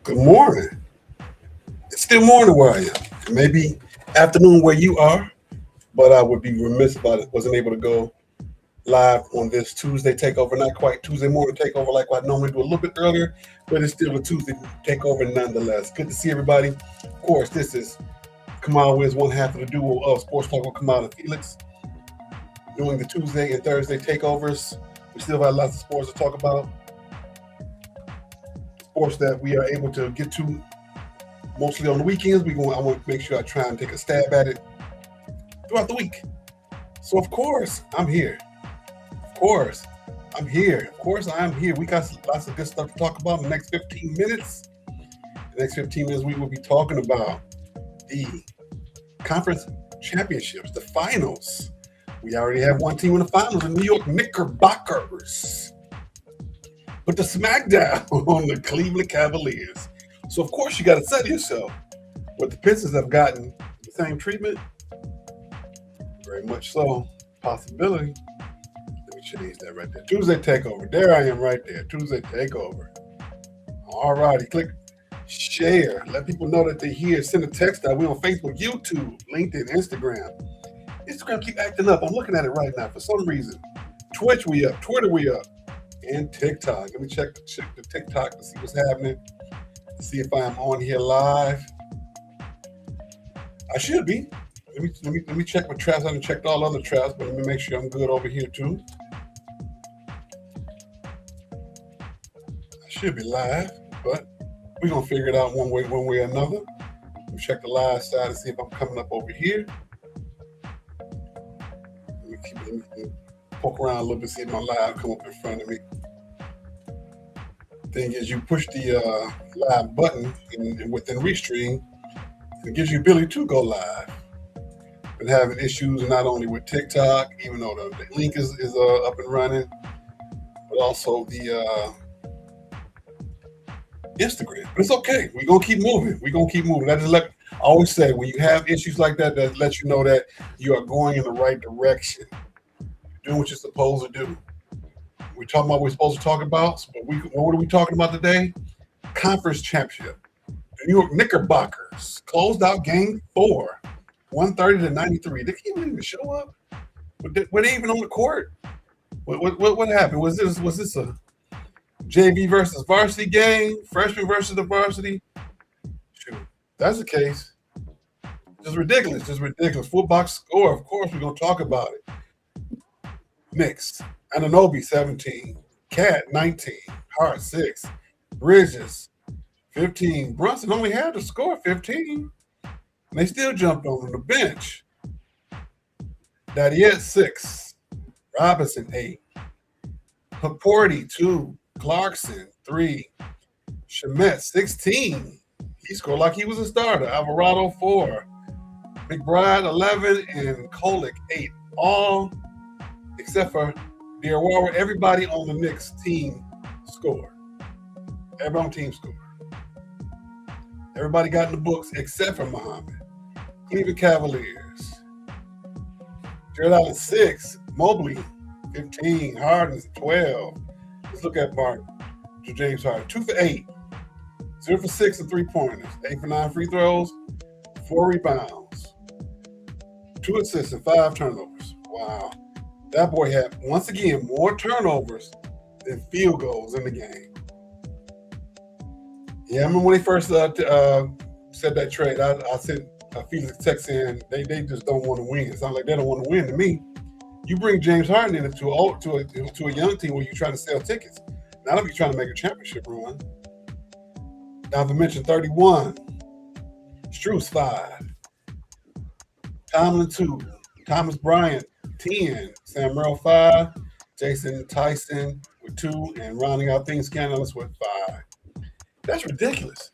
Good morning. It's still morning where I am. It may be afternoon where you are, but I would be remiss if I wasn't able to go live on this Tuesday takeover. Not quite Tuesday morning takeover like I normally do a little bit earlier, but it's still a Tuesday takeover nonetheless. Good to see everybody. Of course, this is Kamau is one half of the duo of Sports Talk with Kamau and Felix doing the Tuesday and Thursday takeovers. We still have lots of sports to talk about. Sports that we are able to get to mostly on the weekends. I want to make sure I try and take a stab at it throughout the week. So of course I'm here. Of course I'm here. Of course I am here. We got lots of good stuff to talk about in the next 15 minutes. The next 15 minutes we will be talking about the conference championships, the finals. We already have one team in the finals, the New York Knickerbockers. But the smackdown on the Cleveland Cavaliers. So of course you got to set yourself. But the Pistons have gotten the same treatment. Very much so. Possibility. Let me change that right there. Tuesday takeover. There I am right there. Tuesday takeover. All righty. Click share. Let people know that they're here. Send a text out. We're on Facebook, YouTube, LinkedIn, Instagram. Instagram keep acting up. I'm looking at it right now for some reason. Twitch we up. Twitter we up. And TikTok. Let me check the TikTok to see what's happening. See if I'm on here live. I should be. Let me check my traps. I haven't checked all other traps, but let me make sure I'm good over here too. I should be live, but we're gonna figure it out one way or another. Let me check the live side and see if I'm coming up over here. Let me poke around a little bit, see if my live come up in front of me. Thing is, you push the live button within Restream, and it gives you the ability to go live. Been having issues not only with TikTok, even though the link is up and running, but also the Instagram. But it's okay. We're gonna keep moving. I always say when you have issues like that, that lets you know that you are going in the right direction. You're doing what you're supposed to do. We're talking about what we're supposed to talk about. But what are we talking about today? Conference championship. The New York Knickerbockers closed out game 4, 130-93. They can't even show up. Were they even on the court? What happened? Was this a JV versus varsity game? Freshman versus the varsity? Shoot, that's the case. Just ridiculous. Full box score. Of course, we're gonna talk about it. Knicks. Anunoby 17, Cat 19, Hart 6, Bridges 15. Brunson only had to score 15. And they still jumped on the bench. Daddy 6, Robinson 8, Haporti 2, Clarkson 3, Shamet 16. He scored like he was a starter. Alvarado 4, McBride 11, and Kolick 8. All except for Diawara, everybody on the Knicks team scored. Everybody on the team scored. Everybody got in the books except for Muhammad. Cleveland Cavaliers. Jared Allen 6, Mobley 15, Harden 12. Let's look at James Harden. 2 for 8, 0 for 6 and 3-pointers, 8 for 9 free throws, 4 rebounds, 2 assists and 5 turnovers. Wow. That boy had, once again, more turnovers than field goals in the game. Yeah, I remember when they first said that trade, I sent Felix text saying they just don't want to win. It sounds like they don't want to win to me. You bring James Harden into a young team where you're trying to sell tickets. Not if you're trying to make a championship run. Now, I mentioned 31. Strus 5. Tomlin 2. Thomas Bryant 10, Sam Merrill 5, Jason Tyson with 2, and rounding out things, Canales with 5. That's ridiculous.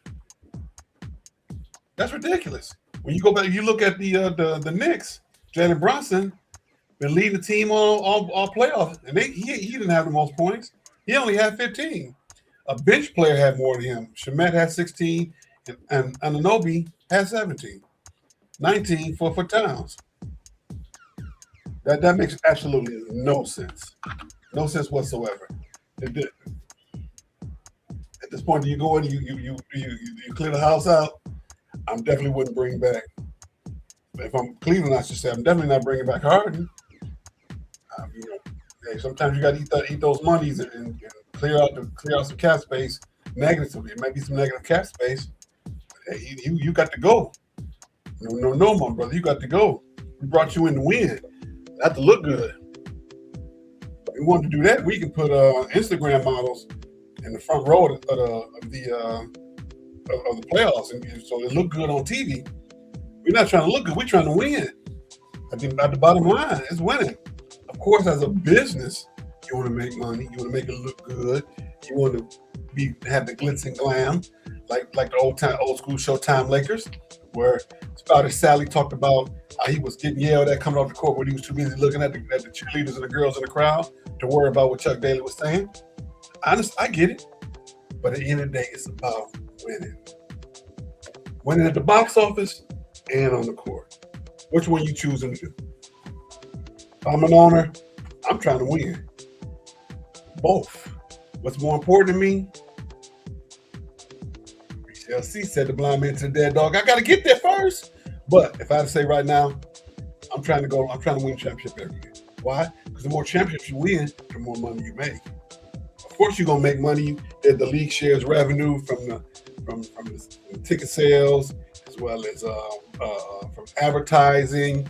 When you go back, you look at the Knicks. Jalen Brunson been leading the team all playoffs, and he didn't have the most points. He only had 15. A bench player had more than him. Shamet had 16, and Anunoby had 17. 19 for Towns. That makes absolutely no sense. No sense whatsoever. It this point, do you go in, you clear the house out? I'm definitely wouldn't bring back. If I'm Cleveland, I should say I'm definitely not bringing back Harden. You know, hey, sometimes you got to eat those monies and clear out some cap space. Negatively, it might be some negative cap space. Hey, you got to go. No, my brother, you got to go. We brought you in to win, not to look good. If we want to do that, we can put Instagram models in the front row of the playoffs, and so they look good on TV. We're not trying to look good. We're trying to win. I think at the bottom line is winning. Of course, as a business, you want to make money. You want to make it look good. You want to have the glitz and glam, like the old school Showtime Lakers, where Spouty Sally talked about how he was getting yelled at coming off the court when he was too busy looking at the cheerleaders and the girls in the crowd to worry about what Chuck Daly was saying. Honest, I get it, but at the end of the day, it's about winning. Winning at the box office and on the court. Which one you choosing to do? If I'm an owner, I'm trying to win. Both. What's more important to me? C said the blind man to the dead dog. I got to get there first. But if I had to say right now, I'm trying to win championship every year. Why? Because the more championships you win, the more money you make. Of course, you're gonna make money. The league shares revenue from the ticket sales, as well as from advertising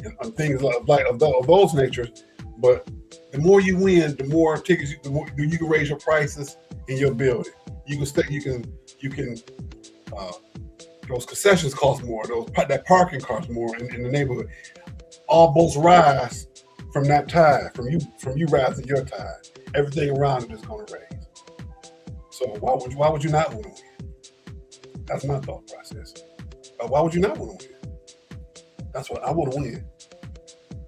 and things of those natures. But the more you win, the more tickets, the more you can raise your prices in your building. You can those concessions cost more. That parking costs more in the neighborhood. All boats rise from that tide, from you rising your tide. Everything around it is going to raise. So why would you not want to win? That's my thought process. Why would you not want to win? That's what I want to win.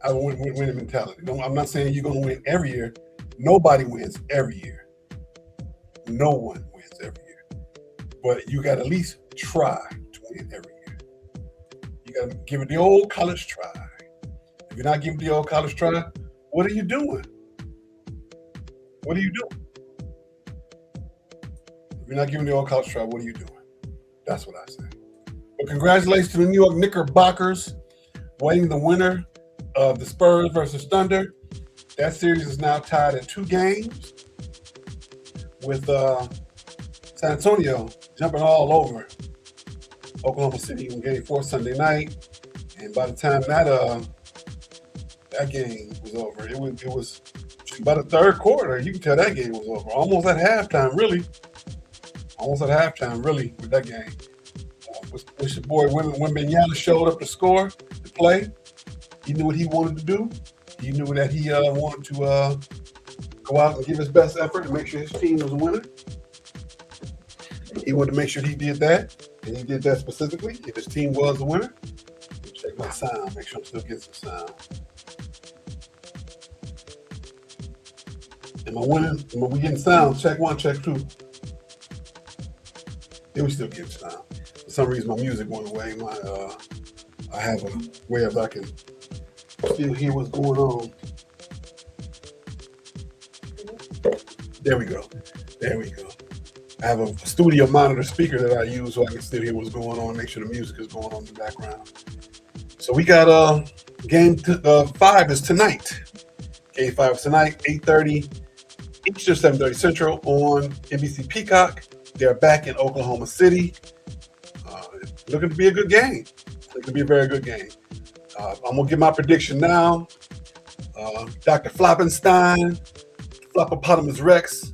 I want winning mentality. I'm not saying you're going to win every year. Nobody wins every year. No one wins every year. But you got to at least try to win every year. You got to give it the old college try. If you're not giving the old college try, what are you doing? What are you doing? If you're not giving the old college try, what are you doing? That's what I say. But congratulations to the New York Knickerbockers, winning the winner of the Spurs versus Thunder. That series is now tied at 2 games, with San Antonio jumping all over Oklahoma City in Game 4 Sunday night. And by the time that game was over, it was by the third quarter, you can tell that game was over. Almost at halftime, really. With that game. Wish your boy Wembanyama showed up to score, to play. He knew what he wanted to do. He knew that he wanted to go out and give his best effort to make sure his team was winning. He wanted to make sure he did that, and he did that specifically. If his team was the winner, check my sound. Make sure I'm still getting some sound. Am I winning? Am we getting sound? Check 1, check 2. Then we still get sound. For some reason, my music went away. I have a way of I can still hear what's going on. There we go. I have a studio monitor speaker that I use so I can still hear what's going on, make sure the music is going on in the background. So we got game 5 is tonight. Game 5 is tonight, 8:30 Eastern, 7:30 Central on NBC Peacock. They're back in Oklahoma City. Looking to be a good game. Looking to be a very good game. I'm going to give my prediction now. Dr. Floppenstein, Floppopotamus Rex,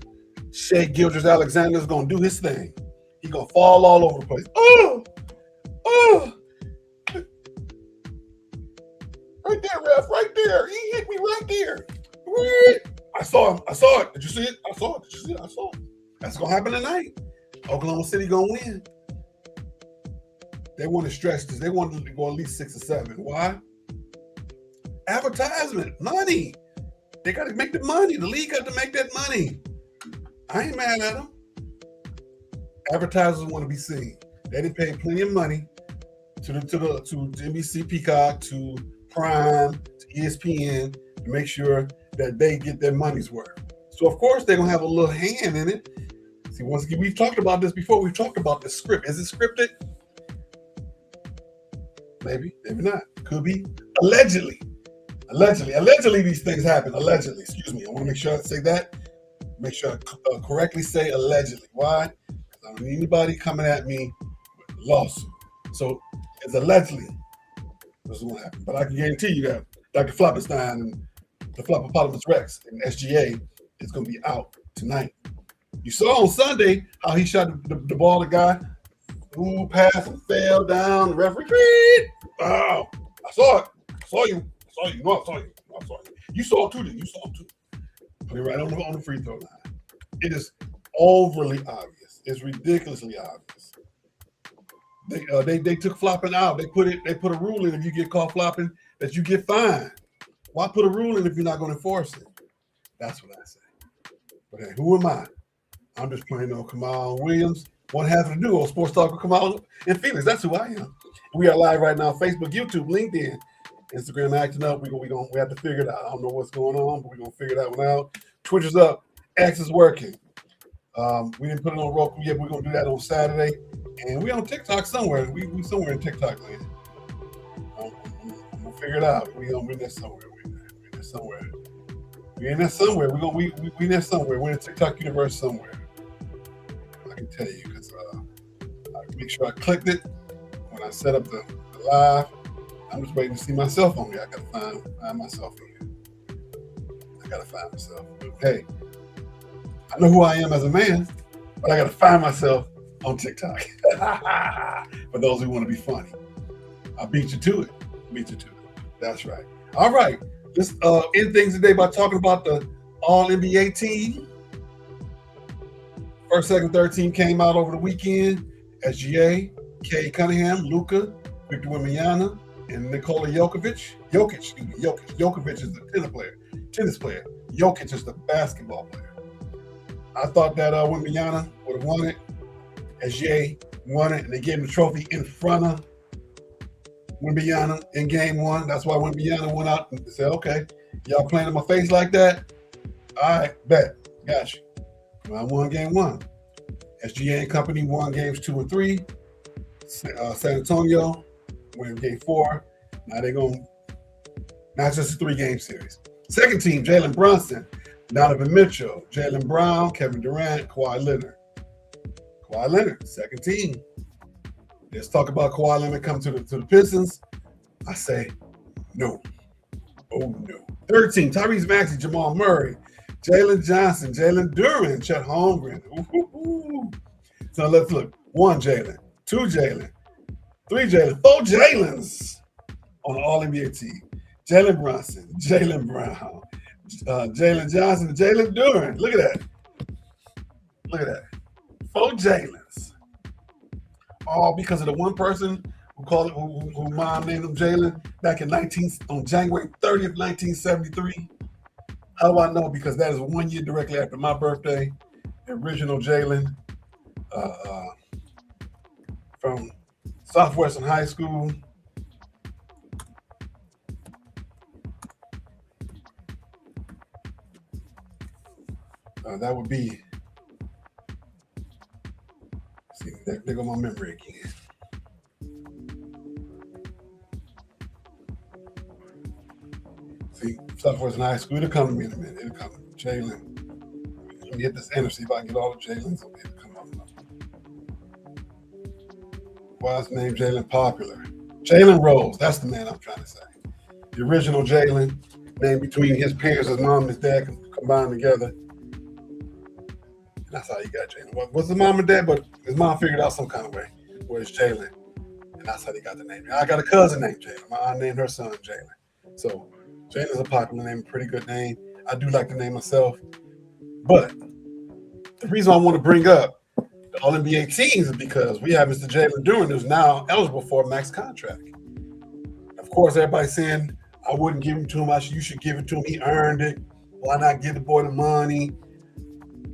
Shea Gilders-Alexander is going to do his thing. He's going to fall all over the place. Oh! Right there, ref. Right there. He hit me right there. I saw it. Did you see it? I saw it. That's going to happen tonight. Oklahoma City going to win. They want to stretch this. They want to go at least 6 or 7. Why? Advertisement, money. They got to make the money. The league got to make that money. I ain't mad at them. Advertisers want to be seen. They didn't pay plenty of money to NBC Peacock, to Prime, to ESPN to make sure that they get their money's worth. So of course they're gonna have a little hand in it. See, once again, we've talked about this before. We've talked about the script. Is it scripted? Maybe, maybe not. Could be. Allegedly. Allegedly, these things happen. Allegedly. Excuse me. I want to make sure I say that. Make sure I correctly say allegedly. Why? Because I don't need anybody coming at me with a lawsuit. So it's allegedly this is what happened. But I can guarantee you that Dr. Floppenstein and the Floppopotamus Rex and SGA is going to be out tonight. You saw on Sunday how he shot the ball, the guy who passed and fell down. The referee, oh, I saw it. I saw you. No, I saw you. You saw it too, didn't you? Saw it too. Put it right on the free throw line. It is overly obvious. It's ridiculously obvious. They took flopping out. They put a rule in if you get caught flopping that you get fined. Why put a rule in if you're not going to enforce it? That's what I say. But hey, who am I? I'm just playing on Kamau Williams, one half of the duo, Sports Talk with Kamau and Felix. That's who I am. We are live right now, Facebook, YouTube, LinkedIn, Instagram acting up. We have to figure it out. I don't know what's going on, but we're gonna figure that one out. Twitter's up, X is working. We didn't put it on Roku yet. We're gonna do that on Saturday, and we on TikTok somewhere. We somewhere in TikTok land. I'm gonna figure it out. We gonna win that somewhere. We in there somewhere. We in there somewhere. We're in the TikTok universe somewhere. I can tell you because I make sure I clicked it when I set up the live. I'm just waiting to see myself on here. I gotta find myself in here. I gotta find myself. Hey, I know who I am as a man, but I gotta find myself on TikTok. For those who want to be funny, I beat you to it. That's right. All right. Let's end things today by talking about the All-NBA team. First, second, third team came out over the weekend. SGA, Cade Cunningham, Luka, Victor Wembanyama, and Nikola Jokic. Jokic is the tennis player. Jokic is the basketball player. I thought that Wembanyama would have won it. SGA won it, and they gave him the trophy in front of Wembanyama in game one. That's why Wembanyama went out and said, okay, y'all playing in my face like that? All right, bet. Got you. Well, I won game one. SGA and company won games 2 and 3. San Antonio won game 4. Now they're going to, not just a 3-game series. Second team, Jalen Brunson, Donovan Mitchell, Jaylen Brown, Kevin Durant, Kawhi Leonard, second team. Let's talk about Kawhi Leonard coming to the Pistons. I say no. Oh, no. Third team, Tyrese Maxey, Jamal Murray, Jalen Johnson, Jalen Duren, Chet Holmgren. Ooh. So let's look. 1 Jalen, 2 Jalen, 3 Jalen, 4 Jalens on the All-NBA team. Jalen Brunson, Jaylen Brown, Jalen Johnson, and Jalen Duren. Look at that. 4 Jalens. All because of the one person who mom named him Jalen back on January 30th, 1973. How do I know? Because that is 1 year directly after my birthday. The original Jalen from Southwestern High School. That would be, see, there go my memory again. See, Southwestern High School, it'll come to me in a minute. It'll come to me. Jalen. Let me hit this enter, see if I can get all the Jalens. It'll come up. Why is his name Jalen popular? Jalen Rose, that's the man I'm trying to say. The original Jalen, named between his parents, his mom and his dad combined together. That's how you got Jalen. What's his mom and dad? But his mom figured out some kind of way where it's Jalen. And that's how they got the name. I got a cousin named Jalen. I named her son Jalen. So Jalen's a popular name, pretty good name. I do like the name myself. But the reason I want to bring up the All-NBA teams is because we have Mr. Jalen Duren, who's now eligible for a max contract. Of course, everybody's saying, I wouldn't give him to him. You should give it to him. He earned it. Why not give the boy the money?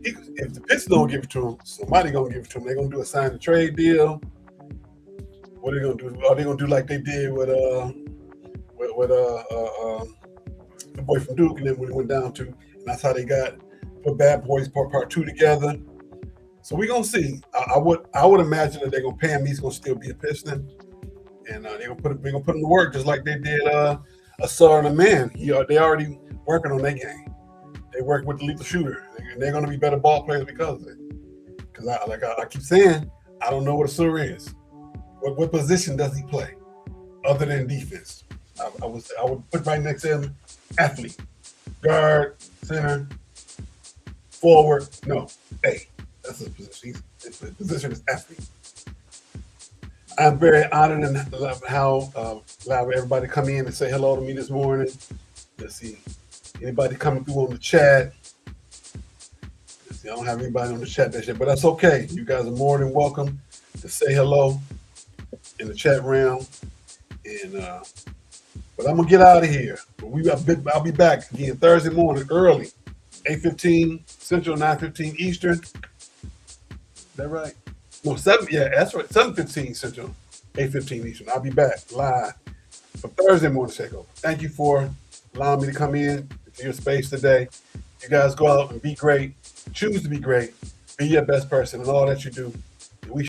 If the Pistons don't give it to him, somebody gonna give it to him. They're gonna do a sign and trade deal. What are they gonna do? Are they gonna do like they did with the boy from Duke, and then when it went down to, and that's how they put Bad Boys Part 2 together. So we're gonna see. I would imagine that they're gonna pay him. He's gonna still be a Piston, and they're gonna put him to work just like they did a Sar and a Man. They already working on their game. They work with the lethal shooter, and they're gonna be better ball players because of it. Because I keep saying, I don't know what a Sur is. What position does he play other than defense? I would put right next to him athlete, guard, center, forward. No, A. That's his position. His position is athlete. I'm very honored and love how allowed everybody to come in and say hello to me this morning. Let's see. Anybody coming through on the chat? Let's see, I don't have anybody on the chat that yet, but that's okay. You guys are more than welcome to say hello in the chat room. And but I'm gonna get out of here. I'll be back again Thursday morning early, 8:15 Central, 9:15 Eastern. Is that right? No, 7. Yeah, that's right. 7:15 Central, 8:15 Eastern. I'll be back live for Thursday morning takeover. Thank you for allowing me to come in to your space today. You guys go out and be great. Choose to be great. Be your best person in all that you do.